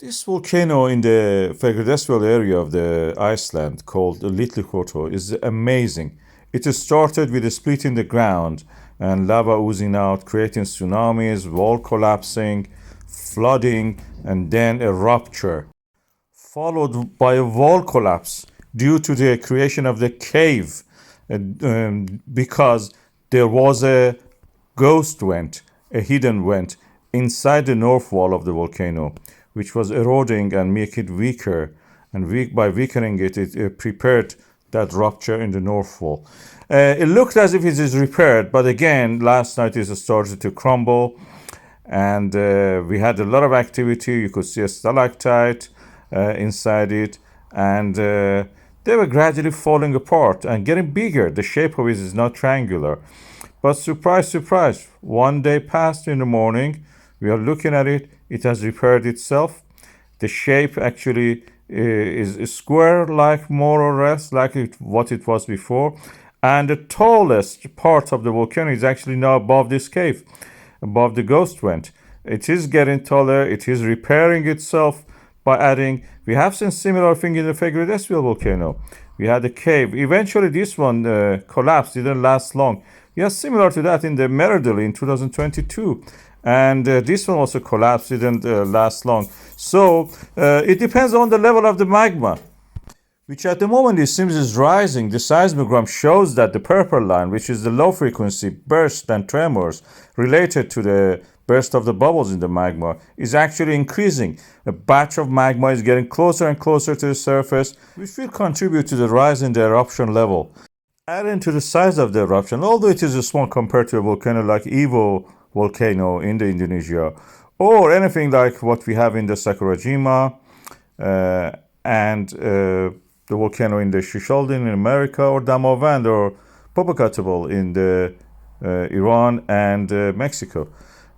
This volcano in the Fagradalsfjall area of the Iceland called Litli-Hrútur is amazing. It started with a split in the ground and lava oozing out, creating tsunamis, wall collapsing, flooding, and then a rupture, followed by a wall collapse due to the creation of the cave because there was a ghost vent, a hidden vent inside the north wall of the volcano, which was eroding and make it weaker. And by weakening it, it prepared that rupture in the north wall. It looked as if it is repaired, but again, last night it started to crumble, and we had a lot of activity. You could see a stalactite inside it, and they were gradually falling apart and getting bigger. The shape of it is not triangular. But surprise, surprise, one day passed in the morning, we are looking at it, it has repaired itself. The shape actually is square-like, more or less, like what it was before. And the tallest part of the volcano is actually now above this cave, above the ghost vent. It is getting taller, it is repairing itself by adding. We have seen similar thing in the Fagradalsfjall volcano. We had a cave. Eventually this one collapsed, didn't last long. Yeah, similar to that in the Meridel in 2022. And this one also collapsed, didn't last long. So it depends on the level of the magma, which at the moment it seems is rising. The seismogram shows that the purple line, which is the low frequency burst and tremors related to the burst of the bubbles in the magma, is actually increasing. A batch of magma is getting closer and closer to the surface, which will contribute to the rise in the eruption level. Adding to the size of the eruption, although it is small compared to a volcano like Evo volcano in the Indonesia, or anything like what we have in the Sakurajima and the volcano in the Shisholdin in America, or Damavand or Popocatépetl in the Iran and Mexico.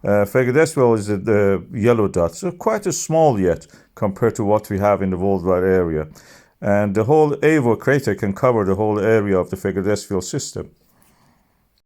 Fagradalsfjall is the yellow dot, so quite a small yet compared to what we have in the worldwide area. And the whole Evo crater can cover the whole area of the Fagradalsfjall system.